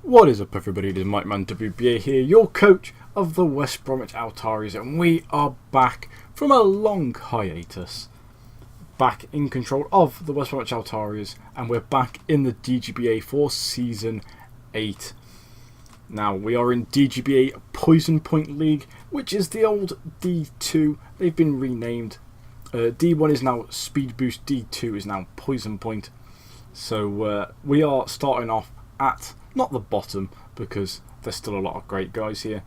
What is up, everybody? It is Mike Man Dgba here, your coach of the West Bromwich Altaris, and we are back from a long hiatus, back in control of the West Bromwich Altaris, and we're back in the Dgba for Season 8. Now, we are in Dgba Poison Point League, which is the old D2. They've been renamed. D1 is now Speed Boost, D2 is now Poison Point. So we are starting off at not the bottom, because there's still a lot of great guys here,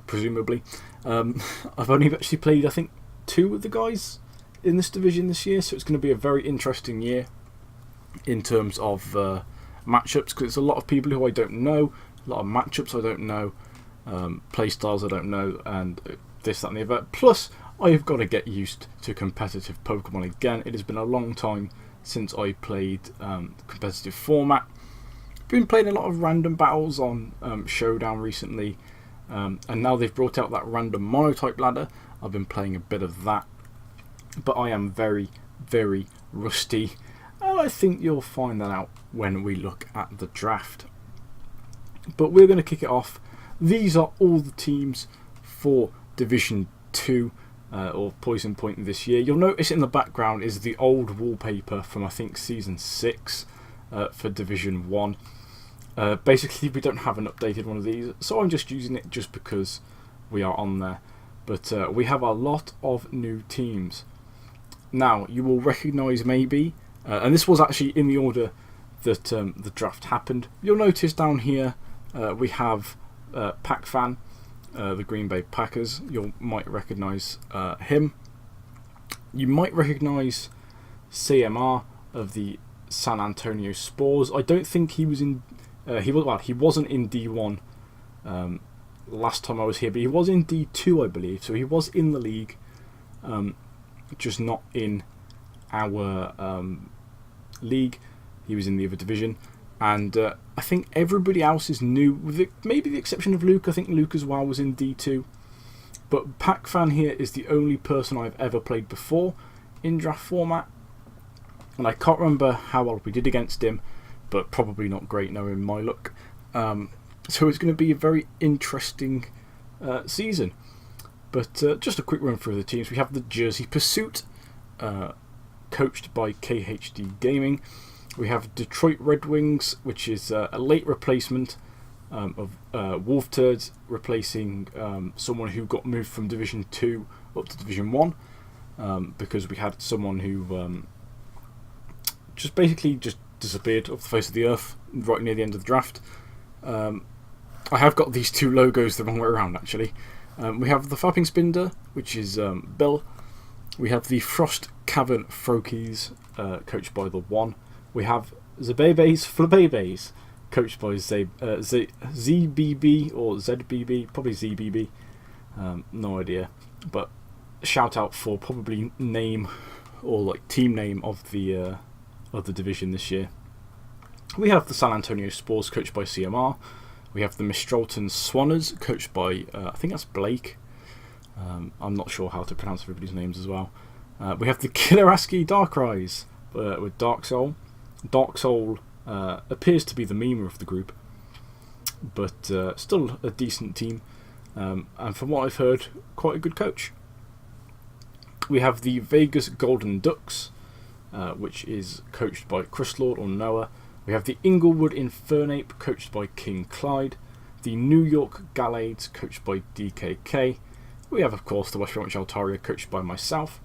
presumably. I've only actually played, I think, 2 of the guys in this division this year, so it's going to be a very interesting year in terms of matchups, because it's a lot of people who I don't know, a lot of matchups I don't know, playstyles I don't know, and this, that and the other. Plus, I've got to get used to competitive Pokemon again. It has been a long time since I played competitive format. Been playing a lot of random battles on Showdown recently, and now they've brought out that random monotype ladder. I've been playing a bit of that, but I am very, very rusty, and I think you'll find that out when we look at the draft. But we're going to kick it off. These are all the teams for Division 2 or Poison Point this year. You'll notice in the background is the old wallpaper from, I think, Season 6 for Division 1. Basically, we don't have an updated one of these, so I'm just using it just because we are on there. But we have a lot of new teams. Now, you will recognise maybe, and this was actually in the order that the draft happened. You'll notice down here we have Packfan, the Green Bay Packers. You might recognise him. You might recognise CMR of the San Antonio Spurs. I don't think he was in. He wasn't in D1 last time I was here, but he was in D2, I believe. So he was in the league, just not in our league. He was in the other division, and I think everybody else is new, with maybe the exception of Luke. I think Luke as well was in D2, but Packfan here is the only person I've ever played before in draft format, and I can't remember how well we did against him, but probably not great knowing my luck. So it's going to be a very interesting season. But just a quick run through the teams. We have the Jersey Pursuit, coached by KHD Gaming. We have Detroit Red Wings, which is a late replacement of WolfTurds, replacing someone who got moved from Division 2 up to Division 1, because we had someone who just disappeared off the face of the earth right near the end of the draft. I have got these 2 logos the wrong way around, actually. We have the Fapping Spinder, which is Bill. We have the Frost Cavern Frokies, coached by the One. We have Zabebes Flabebes, coached by ZBB or ZBB, probably ZBB. No idea, but shout out for probably name or like team name of the division this year. We have the San Antonio Spurs, coached by CMR. We have the Mistralton Swanners, coached by I think that's Blaik. I'm not sure how to pronounce everybody's names as well. We have the Killeraski Darkrise with Dark Soul. Dark Soul appears to be the meme of the group, but still a decent team, and from what I've heard, quite a good coach. We have the Vegas Golden Ducks, which is coached by Chryslord or Noah. We have the Inglewood Infernape, coached by King Clyde. The New York Gallades, coached by DKK. We have, of course, the West Bromwich Altaria, coached by myself.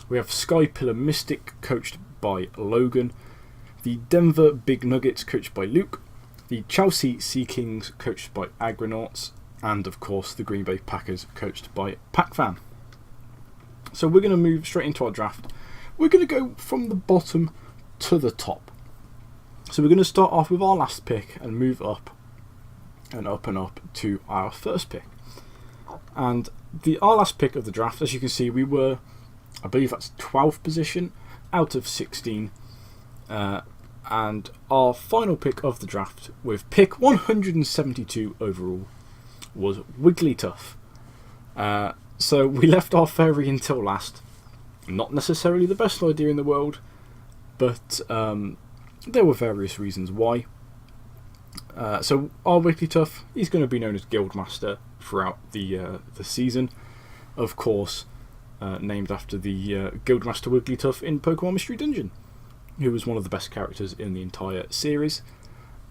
We have Sky Pillar Mystic, coached by Logan. The Denver Big Nuggets, coached by Luke. The Chelsea Sea Kings, coached by Aggronauts. And, of course, the Green Bay Packers, coached by Packfan. So we're going to move straight into our draft. We're going to go from the bottom to the top. So we're going to start off with our last pick and move up and up and up to our first pick. And our last pick of the draft, as you can see, we were, I believe that's 12th position out of 16. And our final pick of the draft, with pick 172 overall, was Wigglytuff. So we left our fairy until last. Not necessarily the best idea in the world, but there were various reasons why. So our Wigglytuff, he's going to be known as Guildmaster throughout the season. Of course, named after the Guildmaster Wigglytuff in Pokemon Mystery Dungeon, who was one of the best characters in the entire series.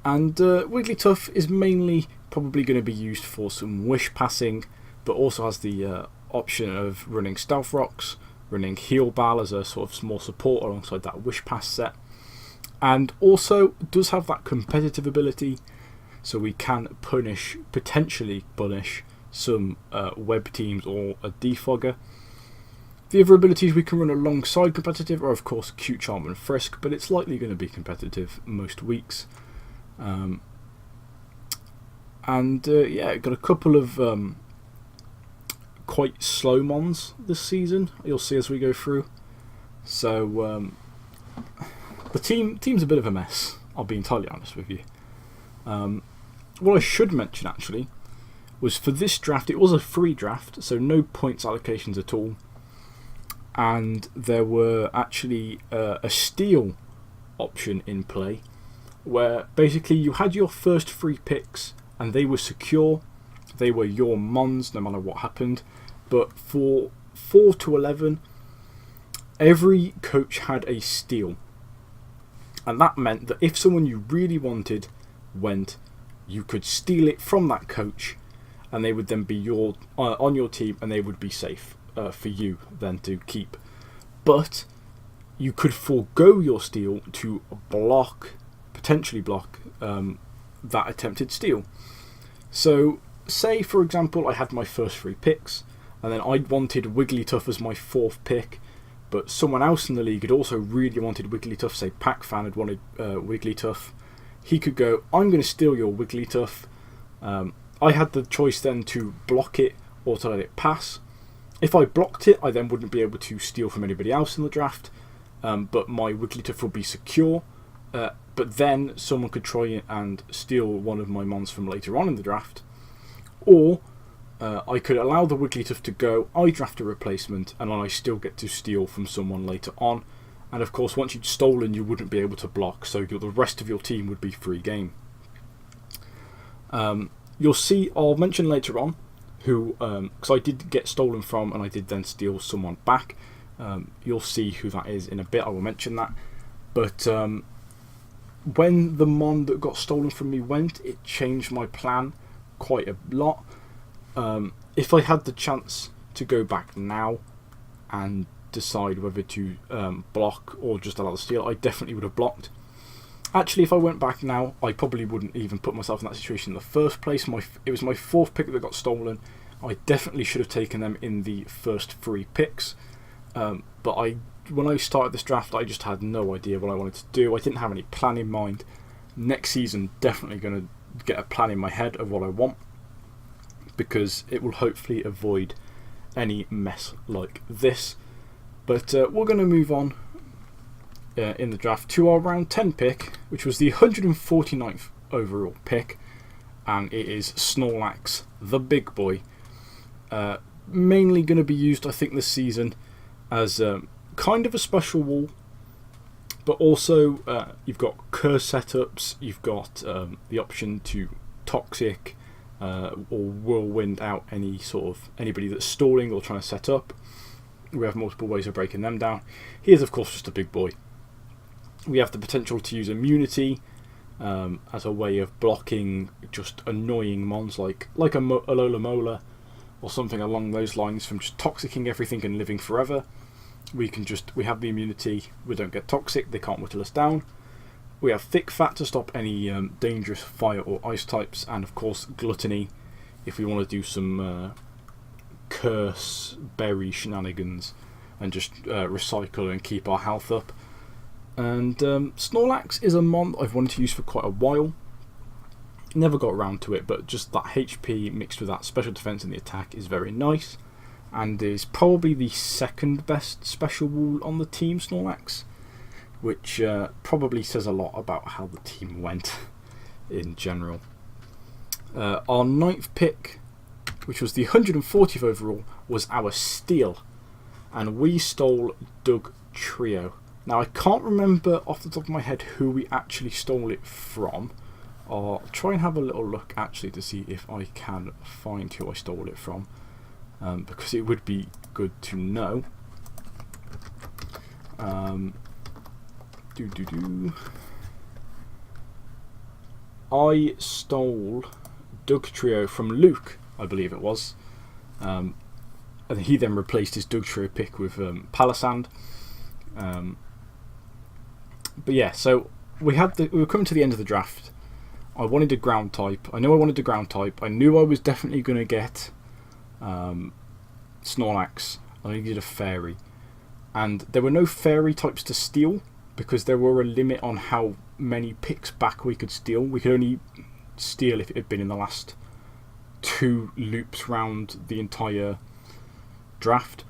And Wigglytuff is mainly probably going to be used for some wish passing, but also has the option of running Stealth Rocks, running Heal Ball as a sort of small support alongside that wish pass set. And also does have that competitive ability, so we can potentially punish some web teams or a defogger. The other abilities we can run alongside competitive are of course Cute Charm and Frisk, but it's likely going to be competitive most weeks. Yeah, got a couple of quite slow mons this season, you'll see as we go through. So the team's a bit of a mess, I'll be entirely honest with you. What I should mention actually was for this draft, it was a free draft, so no points allocations at all. And there were actually a steal option in play, where basically you had your first 3 picks and they were secure, they were your mons no matter what happened. But for 4 to 11, every coach had a steal, and that meant that if someone you really wanted went, you could steal it from that coach, and they would then be on your team, and they would be safe for you then to keep. But you could forego your steal to potentially block that attempted steal. So say for example I had my first 3 picks, and then I wanted Wigglytuff as my 4th pick, but someone else in the league had also really wanted Wigglytuff, say Packfan had wanted Wigglytuff. He could go, I'm going to steal your Wigglytuff. I had the choice then to block it or to let it pass. If I blocked it, I then wouldn't be able to steal from anybody else in the draft, but my Wigglytuff would be secure. But then someone could try and steal one of my mons from later on in the draft. Or I could allow the Wigglytuff to go, I draft a replacement, and I still get to steal from someone later on. And of course, once you'd stolen, you wouldn't be able to block, so the rest of your team would be free game. You'll see, I'll mention later on, who, because I did get stolen from and I did then steal someone back. You'll see who that is in a bit, I will mention that. But when the mon that got stolen from me went, it changed my plan quite a lot. If I had the chance to go back now and decide whether to block or just allow the steal, I definitely would have blocked. Actually, if I went back now, I probably wouldn't even put myself in that situation in the first place. It was my 4th pick that got stolen. I definitely should have taken them in the first 3 picks. But when I started this draft, I just had no idea what I wanted to do. I didn't have any plan in mind. Next season, definitely going to get a plan in my head of what I want, because it will hopefully avoid any mess like this. But we're going to move on in the draft to our round 10 pick, which was the 149th overall pick, and it is Snorlax, the big boy. Mainly going to be used, I think, this season as kind of a special wall, but also you've got curse setups, you've got the option to toxic or whirlwind out anybody that's stalling or trying to set up. We have multiple ways of breaking them down. He is of course just a big boy. We have the potential to use immunity as a way of blocking just annoying mons like a Alola Mola or something along those lines from just toxicking everything and living forever. We have the immunity, we don't get toxic, they can't whittle us down. We have Thick Fat to stop any dangerous fire or ice types, and of course Gluttony if we want to do some curse berry shenanigans and just recycle and keep our health up. And Snorlax is a mon I've wanted to use for quite a while. Never got around to it, but just that HP mixed with that special defense and the attack is very nice, and is probably the 2nd best special wall on the team, Snorlax, which probably says a lot about how the team went in general. Our 9th pick, which was the 140th overall, was our steal, and we stole Doug Trio. Now I can't remember off the top of my head who we actually stole it from, I'll try and have a little look actually to see if I can find who I stole it from, because it would be good to know. I stole Dugtrio from Luke, I believe it was, and he then replaced his Dugtrio pick with Palisand. But yeah, so we were coming to the end of the draft. I wanted a ground type. I knew I wanted a ground type. I knew I was definitely going to get Snorlax. I needed a fairy. And there were no fairy types to steal because there were a limit on how many picks back we could steal. We could only steal if it had been in the last 2 loops round the entire draft.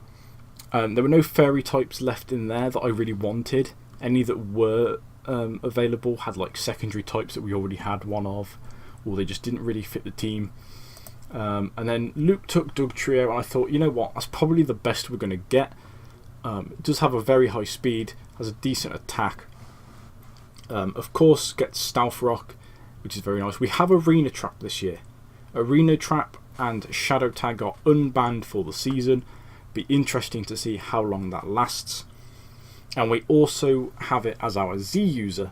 There were no fairy types left in there that I really wanted. Any that were available had like secondary types that we already had one of, or they just didn't really fit the team. And then Luke took Dugtrio, and I thought, you know what, that's probably the best we're going to get. It does have a very high speed, has a decent attack. Of course, gets Stealth Rock, which is very nice. We have Arena Trap this year. Arena Trap and Shadow Tag are unbanned for the season. Be interesting to see how long that lasts. And we also have it as our Z user.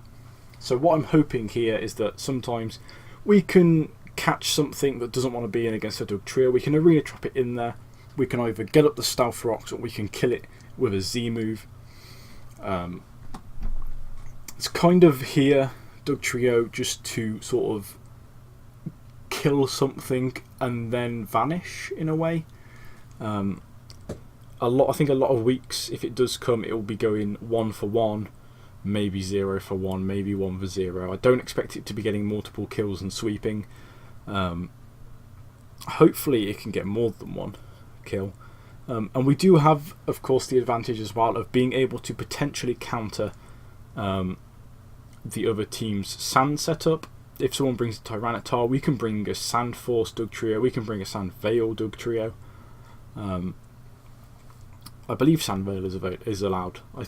So what I'm hoping here is that sometimes we can catch something that doesn't want to be in against a Dugtrio. We can Arena Trap it in there. We can either get up the Stealth Rocks or we can kill it with a Z move. It's kind of here, Dugtrio, just to sort of kill something and then vanish in a way. I think a lot of weeks, if it does come, it will be going 1 for 1, maybe 0 for 1, maybe 1 for 0. I don't expect it to be getting multiple kills and sweeping. Hopefully it can get more than 1 kill. And we do have, of course, the advantage as well of being able to potentially counter the other team's sand setup. If someone brings a Tyranitar, we can bring a Sand Force Dugtrio, we can bring a Sand Veil Dugtrio. I believe Sand Veil is allowed. I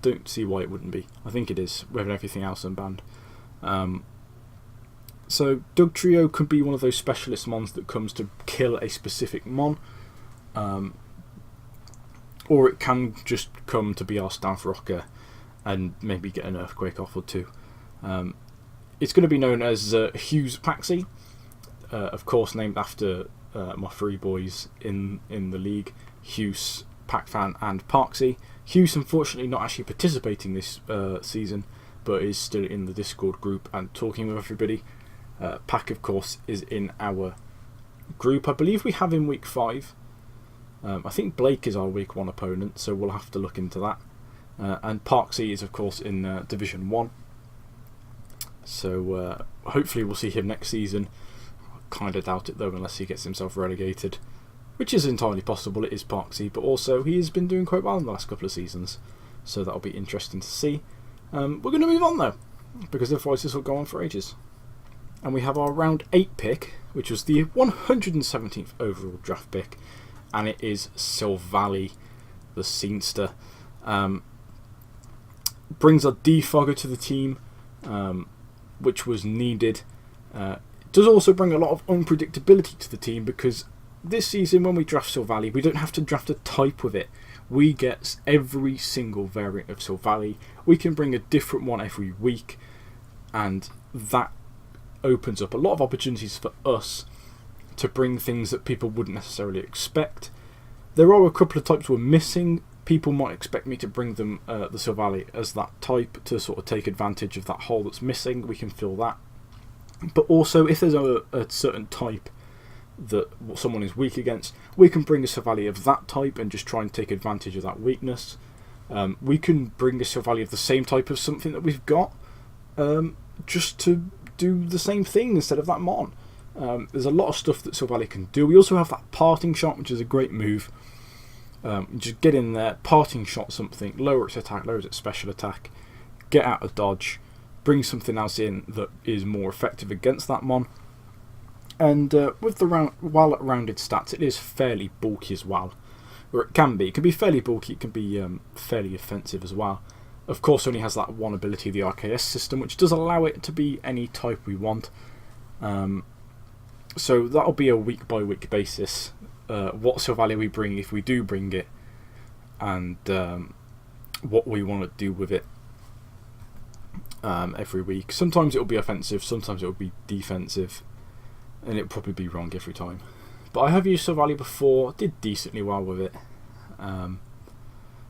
don't see why it wouldn't be. I think it is, with everything else unbanned. So Dugtrio could be one of those specialist mons that comes to kill a specific mon. Or it can just come to be our Stealth Rocker and maybe get an Earthquake off or 2. It's going to be known as Hughes Paxi, of course named after my 3 boys in the league, Hughes, Packfan and Parksy. Hughes unfortunately not actually participating this season, but is still in the Discord group and talking with everybody. Pack, of course, is in our group. I believe we have him week 5. I think Blaik is our week 1 opponent, so we'll have to look into that. And Parksy is, of course, in Division 1. So hopefully we'll see him next season. I kind of doubt it though, unless he gets himself relegated, which is entirely possible. It is Parksy, but also he has been doing quite well in the last couple of seasons, so that'll be interesting to see. We're going to move on though, because otherwise this will go on for ages. And we have our round 8 pick, which was the 117th overall draft pick, and it is Silvally, the Scenester. Brings a defogger to the team, which was needed. Does also bring a lot of unpredictability to the team, because this season when we draft Silvally, we don't have to draft a type with it. We get every single variant of Silvally. We can bring a different one every week, and that opens up a lot of opportunities for us to bring things that people wouldn't necessarily expect. There are a couple of types we're missing. People might expect me to bring them the Silvally as that type to sort of take advantage of that hole that's missing. We can fill that. But also, if there's a certain type that someone is weak against, we can bring a Silvally of that type and just try and take advantage of that weakness. We can bring a Silvally of the same type of something that we've got, just to do the same thing instead of that mon. There's a lot of stuff that Silvally can do. We also have that Parting Shot, which is a great move. Just get in there, Parting Shot something, lower its attack, lower its special attack, get out of dodge, bring something else in that is more effective against that mon. And with the rounded stats, it is fairly bulky as well. Or it can be. It can be fairly bulky, it can be fairly offensive as well. Of course, only has that one ability, the RKS system, which does allow it to be any type we want. So that'll be a week by week basis. What Sylvalia we bring, if we do bring it, and what we want to do with it every week. Sometimes it'll be offensive, sometimes it'll be defensive, and it'll probably be wrong every time. But I have used Sylvalia before, did decently well with it.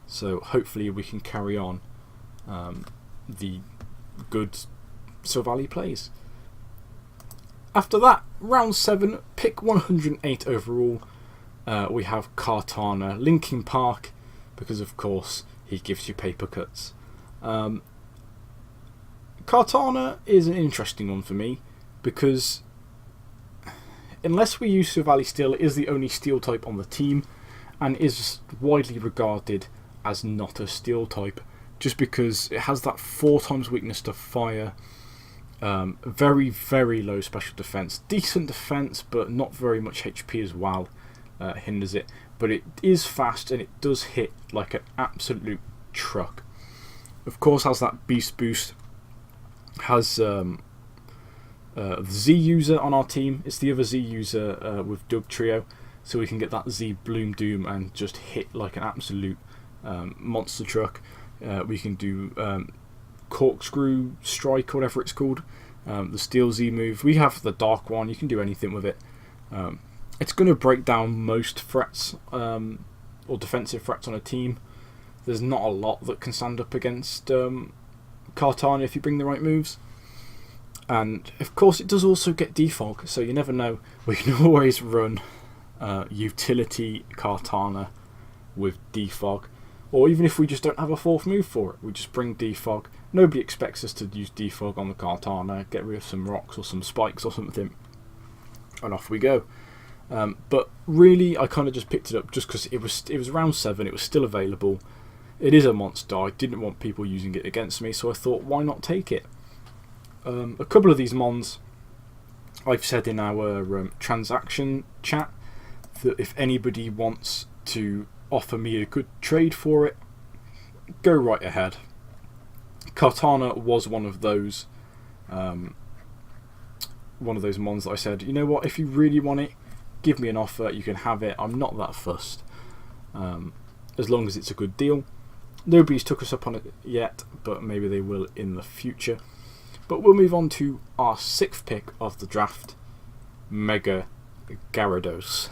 So hopefully we can carry on the good Sylvalia plays. After that, round 7, pick 108 overall. We have Kartana, Linkin Park, because of course he gives you paper cuts. Kartana is an interesting one for me, because unless we use Sylvalia Steel, it is the only steel type on the team, and is widely regarded as not a steel type, just because it has that 4 times weakness to fire, very, very low special defense, decent defense, but not very much HP as well, hinders it. But it is fast and it does hit like an absolute truck. Of course, has that beast boost. Has the Z user on our team. It's the other Z user with Doug Trio, so we can get that Z Bloom Doom and just hit like an absolute monster truck. We can do Corkscrew Strike, or whatever it's called, the Steel Z move. We have the Dark one, you can do anything with it. It's going to break down most threats, or defensive threats on a team. There's not a lot that can stand up against Kartana if you bring the right moves. And of course it does also get defog, so you never know. We can always run utility Kartana with defog. Or even if we just don't have a 4th move for it, we just bring defog. Nobody expects us to use defog on the Kartana, get rid of some rocks or some spikes or something, and off we go. But really, I kind of just picked it up just because it was round 7, it was still available. It is a monster, I didn't want people using it against me, so I thought, why not take it? A couple of these mons, I've said in our transaction chat, that if anybody wants to offer me a good trade for it, go right ahead. Kartana was one of those mons that I said, you know what, if you really want it, give me an offer, you can have it, I'm not that fussed, as long as it's a good deal. Nobody's took us up on it yet, but maybe they will in the future. But we'll move on to our 6th pick of the draft, Mega Gyarados.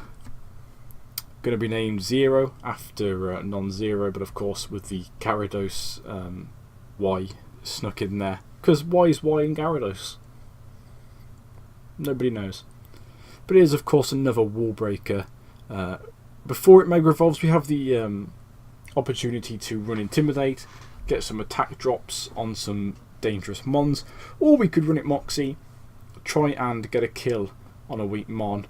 Going to be named Zero after non-zero, but of course with the Gyarados Y snuck in there, because why is Y in Gyarados? Nobody knows. But it is of course another wall breaker. Before it Mega Evolves, we have the opportunity to run Intimidate, get some attack drops on some dangerous mons, or we could run it Moxie, try and get a kill on a weak mon,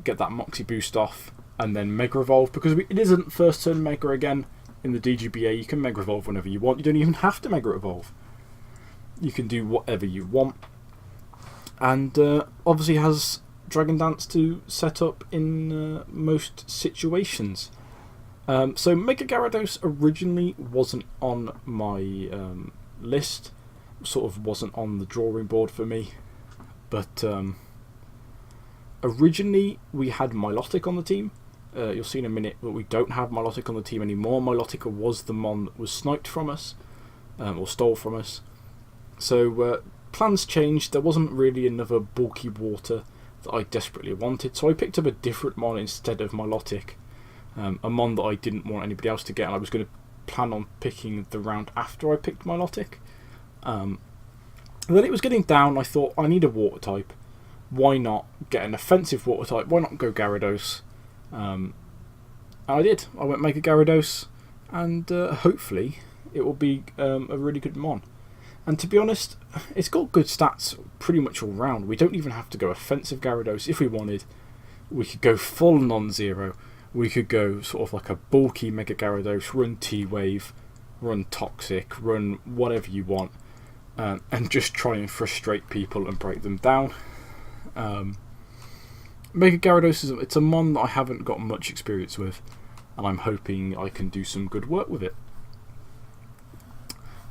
get that Moxie boost off, and then Mega Evolve, because it isn't first turn Mega again in the Dgba. You can Mega Evolve whenever you want, you don't even have to Mega Evolve, you can do whatever you want. And obviously has Dragon Dance to set up in most situations. So Mega Gyarados originally wasn't on my list, sort of wasn't on the drawing board for me, but originally we had Milotic on the team. You'll see in a minute that we don't have Milotic on the team anymore. Milotic was the mon that was sniped from us, or stole from us. So plans changed. There wasn't really another bulky water that I desperately wanted, so I picked up a different mon instead of Milotic. A mon that I didn't want anybody else to get, and I was going to plan on picking the round after I picked Milotic. Then it was getting down, I thought, I need a water type. Why not get an offensive water type? Why not go Gyarados? And I did. I went Mega Gyarados, and hopefully it will be a really good mon. And to be honest, it's got good stats pretty much all round. We don't even have to go offensive Gyarados. If we wanted, we could go full non-zero. We could go sort of like a bulky Mega Gyarados, run T-Wave, run Toxic, run whatever you want, and just try and frustrate people and break them down. Mega Gyarados, it's a mon that I haven't got much experience with, and I'm hoping I can do some good work with it.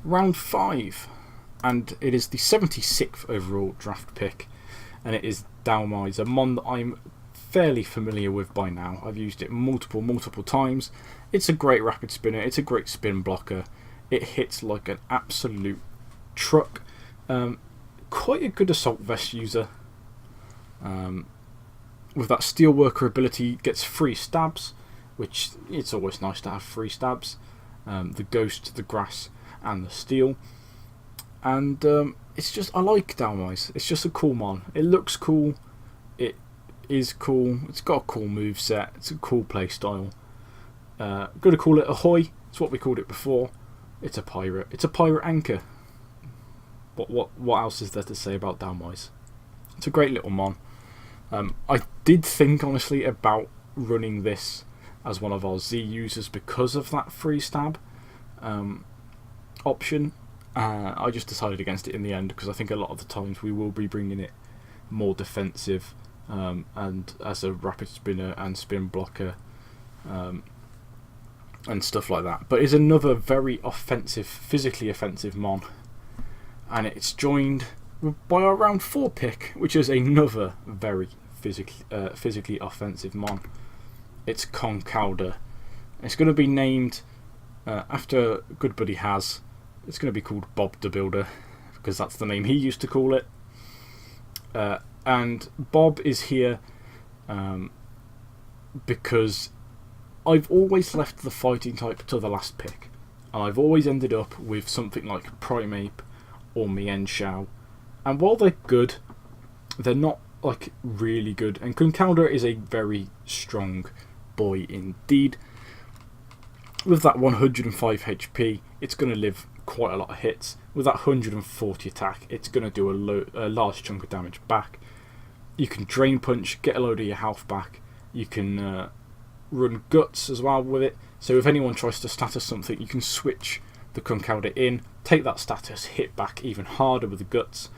round 5, and it is the 76th overall draft pick, and it is Dgba, a mon that I'm fairly familiar with by now. I've used it multiple times. It's a great rapid spinner, it's a great spin blocker, it hits like an absolute truck. Quite a good assault vest user. With that steelworker ability, gets 3 stabs, which it's always nice to have 3 stabs. The ghost, the grass, and the steel. And it's just, I like Dgba. It's just a cool mon. It looks cool. It is cool. It's got a cool move set. It's a cool play style. Gonna call it Ahoy. It's what we called it before. It's a pirate. It's a pirate anchor. What else is there to say about Dgba? It's a great little mon. I did think honestly about running this as one of our Z users because of that 3 stab option. I just decided against it in the end because I think a lot of the times we will be bringing it more defensive and as a rapid spinner and spin blocker and stuff like that. But it's another very offensive, physically offensive mon, and it's joined by our round 4 pick, which is another very physically offensive mon. It's Concalder. It's going to be named after good buddy Has. It's going to be called Bob the Builder because that's the name he used to call it. And Bob is here because I've always left the fighting type to the last pick, and I've always ended up with something like Primeape or Mienshao. And while they're good, they're not like really good. And Concalder is a very strong boy indeed. With that 105 HP, it's going to live quite a lot of hits. With that 140 attack, it's going to do a large chunk of damage back. You can Drain Punch, get a load of your health back. You can run Guts as well with it. So if anyone tries to status something, you can switch the Concalder in, take that status, hit back even harder with the Guts.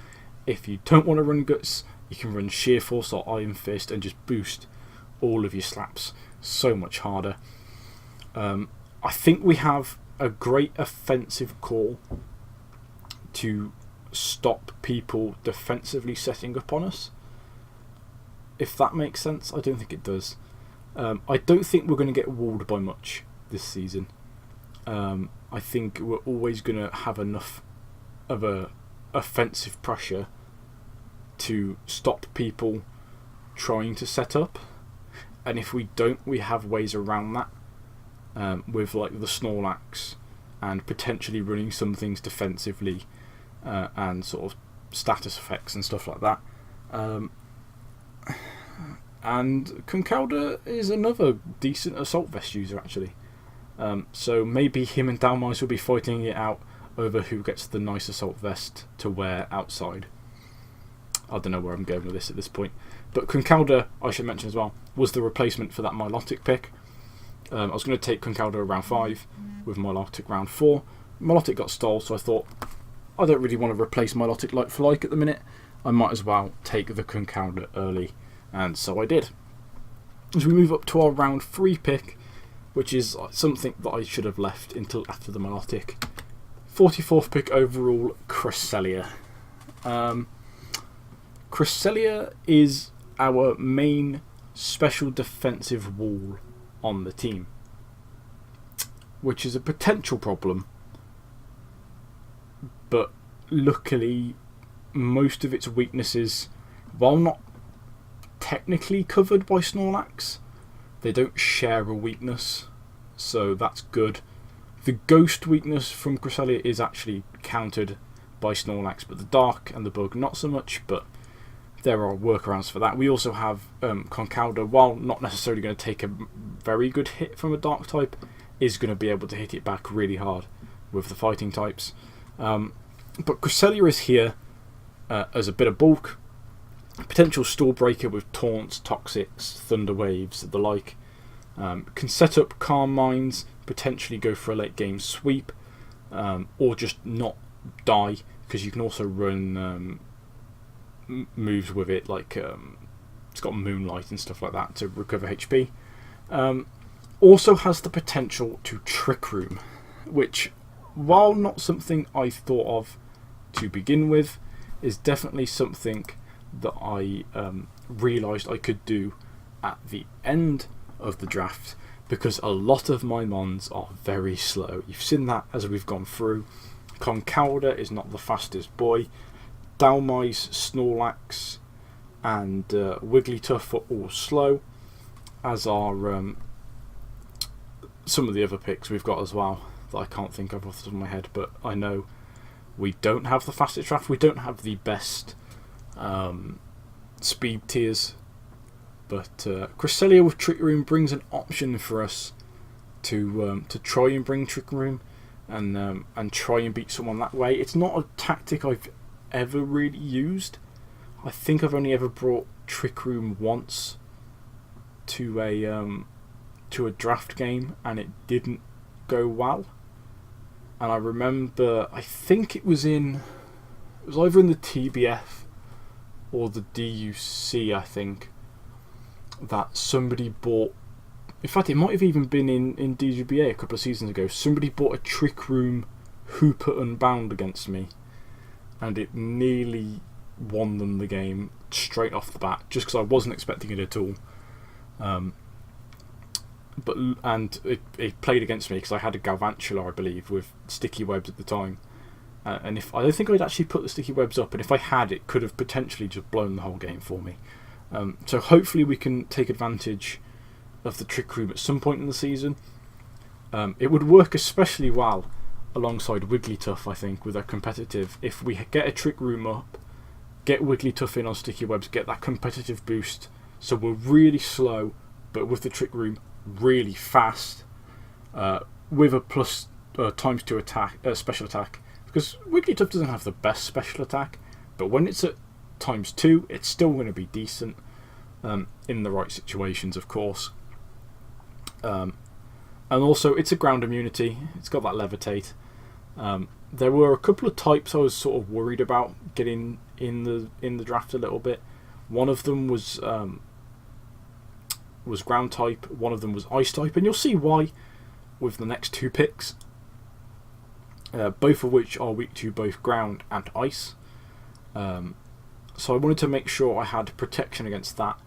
If you don't want to run Guts, you can run Sheer Force or Iron Fist and just boost all of your slaps so much harder. I think we have a great offensive call to stop people defensively setting up on us. If that makes sense, I don't think it does. I don't think we're going to get walled by much this season. I think we're always going to have enough of a offensive pressure to stop people trying to set up, and if we don't, we have ways around that with like the Snorlax and potentially running some things defensively and sort of status effects and stuff like that. And Concalder is another decent assault vest user actually, so maybe him and Dgba will be fighting it out over who gets the nice assault vest to wear outside. I don't know where I'm going with this at this point. But Concalder, I should mention as well, was the replacement for that Milotic pick. I was going to take Concalder round 5 with Milotic round 4. Milotic got stole, so I thought, I don't really want to replace Milotic like for like at the minute. I might as well take the Concalder early, and so I did. As we move up to our round 3 pick, which is something that I should have left until after the Milotic. 44th pick overall, Cresselia. Cresselia is our main special defensive wall on the team, which is a potential problem, but luckily most of its weaknesses, while not technically covered by Snorlax, they don't share a weakness, so that's good. The ghost weakness from Cresselia is actually countered by Snorlax, but the dark and the bug not so much, but there are workarounds for that. We also have Concalder, while not necessarily going to take a very good hit from a dark type, is going to be able to hit it back really hard with the fighting types. But Cresselia is here as a bit of bulk, potential stall breaker with taunts, toxics, thunder waves, the like. Can set up calm minds, potentially go for a late game sweep, or just not die, because you can also run moves with it, like it's got Moonlight and stuff like that to recover HP. Also has the potential to Trick Room, which while not something I thought of to begin with, is definitely something that I realised I could do at the end of the draft, because a lot of my mons are very slow. You've seen that as we've gone through. Conkalda is not the fastest boy. Dalmais, Snorlax and Wigglytuff are all slow, as are some of the other picks we've got as well that I can't think of off the top of my head, but I know we don't have the fastest draft. We don't have the best speed tiers, but Cresselia with Trick Room brings an option for us to try and bring Trick Room and try and beat someone that way. It's not a tactic I've ever really used. I think I've only ever brought Trick Room once to a draft game, and it didn't go well. And I remember, I think it was either in the TBF or the DUC, I think, that somebody bought, in fact it might have even been in Dgba a couple of seasons ago, somebody bought a Trick Room Hooper Unbound against me, and it nearly won them the game straight off the bat, just because I wasn't expecting it at all. And it played against me because I had a Galvantula, I believe, with sticky webs at the time. And I don't think I'd actually put the sticky webs up, and if I had, it could have potentially just blown the whole game for me. So hopefully we can take advantage of the Trick Room at some point in the season. It would work especially well alongside Wigglytuff, I think, with a competitive. If we get a Trick Room up, get Wigglytuff in on sticky webs, get that competitive boost, so we're really slow, but with the Trick Room really fast, with a plus ×2 attack, special attack, because Wigglytuff doesn't have the best special attack, but when it's at ×2 it's still going to be decent, in the right situations, of course. And also it's a ground immunity, it's got that levitate. There were a couple of types I was sort of worried about getting in the draft a little bit. One of them was ground type, one of them was ice type, and you'll see why with the next two picks, both of which are weak to both ground and ice. So I wanted to make sure I had protection against that.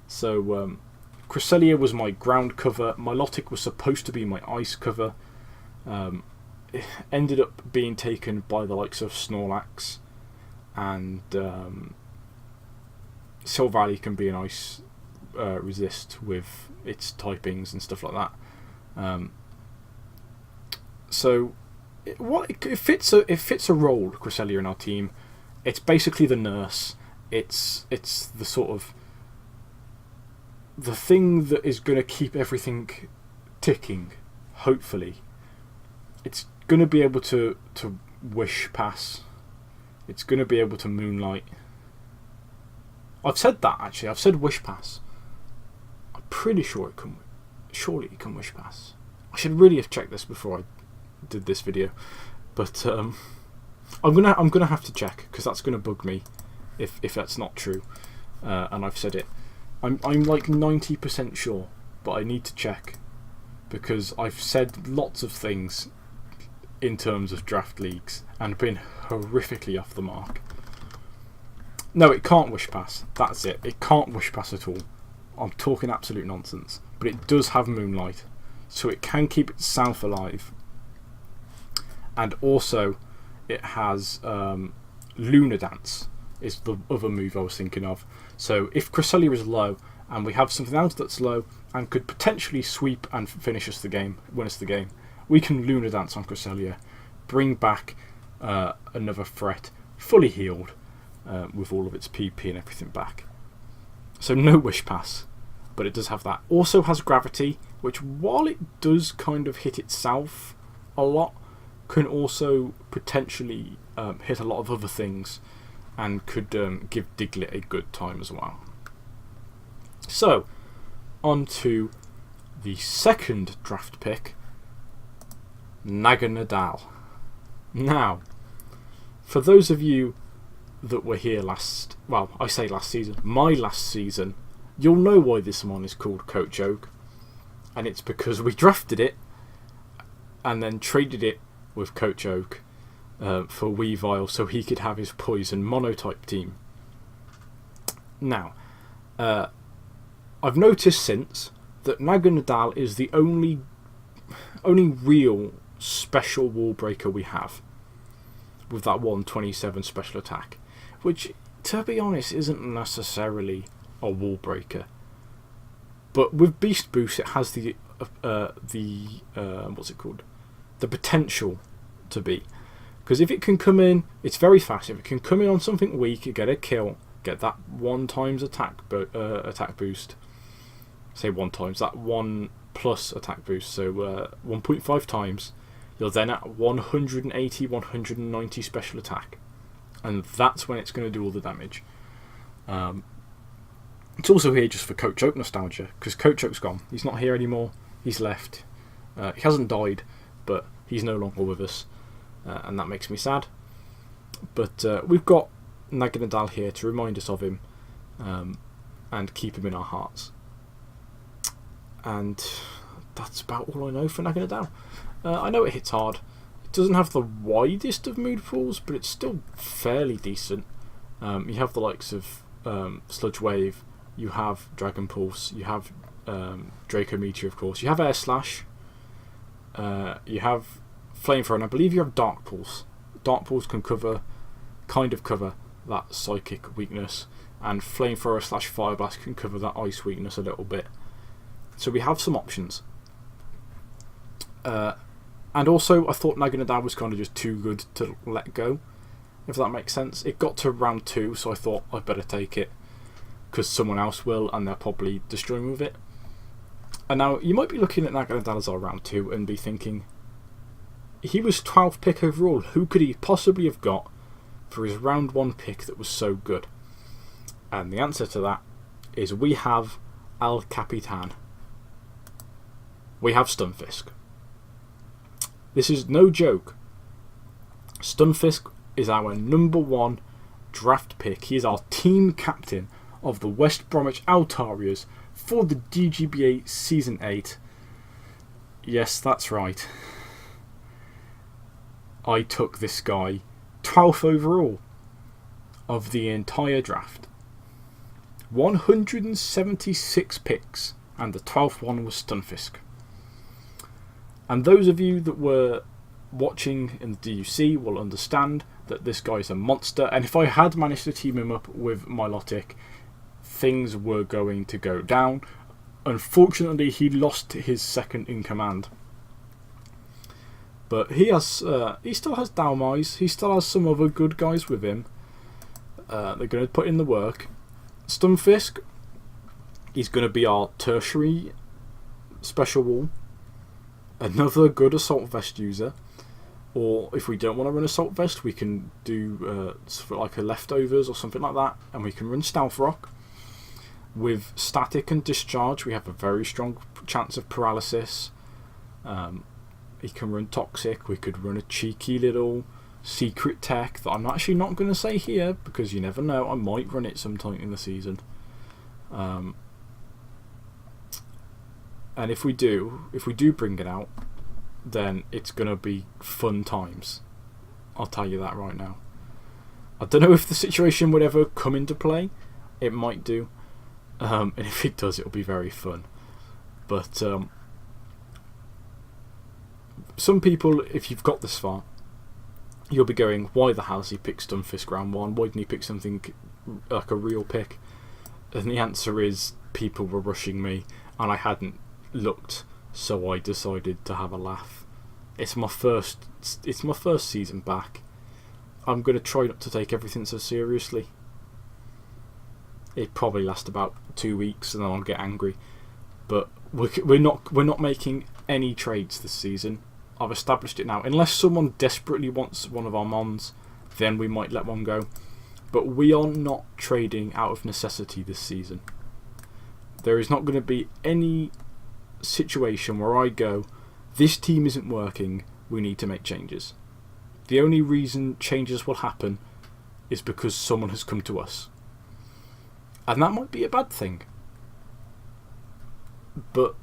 So Cresselia was my ground cover, Milotic was supposed to be my ice cover. It ended up being taken by the likes of Snorlax, and Silvally can be an ice resist with its typings and stuff like that. So it fits a role, Cresselia, in our team. It's basically the nurse. It's the sort of the thing that is going to keep everything ticking, hopefully. It's going to be able to wish pass. It's going to be able to moonlight. I've said that, actually. I've said wish pass. I'm pretty sure it can. Surely it can wish pass. I should really have checked this before I did this video, but I'm gonna have to check, because that's gonna bug me if that's not true. And I've said it. I'm like 90% sure, but I need to check, because I've said lots of things in terms of draft leagues and been horrifically off the mark. No, it can't wish pass. That's it. It can't wish pass at all. I'm talking absolute nonsense. But it does have moonlight, so it can keep itself alive. And also, it has Lunar Dance is the other move I was thinking of. So if Cresselia is low, and we have something else that's low and could potentially sweep and finish us the game, win us the game, we can Lunar Dance on Cresselia, bring back another threat, fully healed, with all of its PP and everything back. So no wish pass, but it does have that. Also has gravity, which, while it does kind of hit itself a lot, can also potentially hit a lot of other things, and could give Diglett a good time as well. So, on to the second draft pick, Naganadal. Now, for those of you that were here I say last season, my last season, you'll know why this one is called Coach Oak, and it's because we drafted it and then traded it with Coach Oak for Weavile so he could have his poison monotype team. Now, I've noticed since that Naganadal is the only real special wall breaker we have, with that 127 special attack, which, to be honest, isn't necessarily a wall breaker. But with Beast Boost, it has the what's it called? The potential to be. Because if it can come in, it's very fast. If it can come in on something weak, get a kill, get that 1 times attack boost. Say 1 times, that 1 plus attack boost, so 1.5 times. You're then at 180, 190 special attack. And that's when it's going to do all the damage. It's also here just for Coach Oak nostalgia, because Coach Oak's gone. He's not here anymore. He's left. He hasn't died, but he's no longer with us. And that makes me sad. But we've got Naganadal here to remind us of him and keep him in our hearts. And that's about all I know for Naganadal. I know it hits hard. It doesn't have the widest of mood pools, but it's still fairly decent. You have the likes of Sludge Wave, you have Dragon Pulse, you have Draco Meteor, of course, you have Air Slash, you have Flamethrower, and I believe you have Dark Pulse. Dark Pulse can kind of cover that Psychic weakness, and Flamethrower / Fire Blast can cover that Ice weakness a little bit. So we have some options. And also, I thought Naganadal was kind of just too good to let go, if that makes sense. It got to round 2, so I thought I'd better take it, because someone else will, and they'll probably destroy me with it. And now, you might be looking at Naganadal as our round 2 and be thinking, he was 12th pick overall, who could he possibly have got for his round 1 pick that was so good? And the answer to that is we have El Capitan. We have Stunfisk. This is no joke. Stunfisk is our number 1 draft pick. He is our team captain of the West Bromwich Altarias for the Dgba Season 8. Yes, that's right. I took this guy 12th overall of the entire draft. 176 picks, and the 12th one was Stunfisk. And those of you that were watching in the DUC will understand that this guy is a monster, and if I had managed to team him up with Milotic, things were going to go down. Unfortunately, he lost his second in command. But he still has Dalmais, he still has some other good guys with him. They're going to put in the work. Stunfisk is going to be our tertiary special wall. Another good assault vest user, or if we don't want to run assault vest, we can do like a leftovers or something like that, and we can run stealth rock. With static and discharge, we have a very strong chance of paralysis. He can run toxic. We could run a cheeky little secret tech that I'm actually not going to say here because you never know. I might run it sometime in the season. And if we do bring it out, then it's going to be fun times. I'll tell you that right now. I don't know if the situation would ever come into play. It might do. And if it does, it'll be very fun. But some people, if you've got this far, you'll be going, why the hell has he picked Stunfisk round 1? Why didn't he pick something like a real pick? And the answer is, people were rushing me, and I hadn't looked, so I decided to have a laugh. It's my first season back. I'm going to try not to take everything so seriously. It probably lasts about 2 weeks and then I'll get angry. But we're not making any trades this season. I've established it now. Unless someone desperately wants one of our mons, then we might let one go. But we are not trading out of necessity this season. There is not going to be any situation where I go, this team isn't working, we need to make changes. The only reason changes will happen is because someone has come to us. And that might be a bad thing. But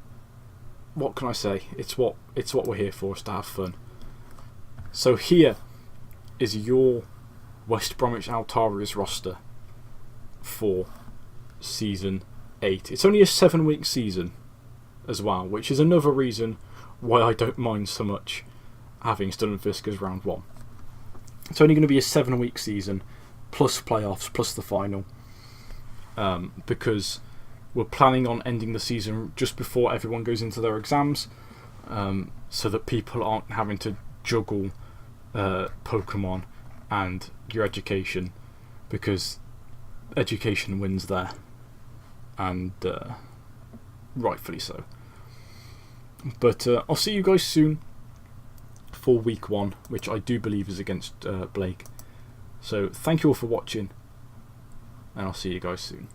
what can I say? It's what we're here for, is to have fun. So here is your West Bromwich Altarias roster for Season 8. It's only a 7-week season as well, which is another reason why I don't mind so much having Stunning Fisk as round 1. It's only going to be a 7-week season, plus playoffs, plus the final, because we're planning on ending the season just before everyone goes into their exams, so that people aren't having to juggle Pokemon and your education, because education wins there, and rightfully so. But I'll see you guys soon for week 1, which I do believe is against Blaik. So thank you all for watching, and I'll see you guys soon.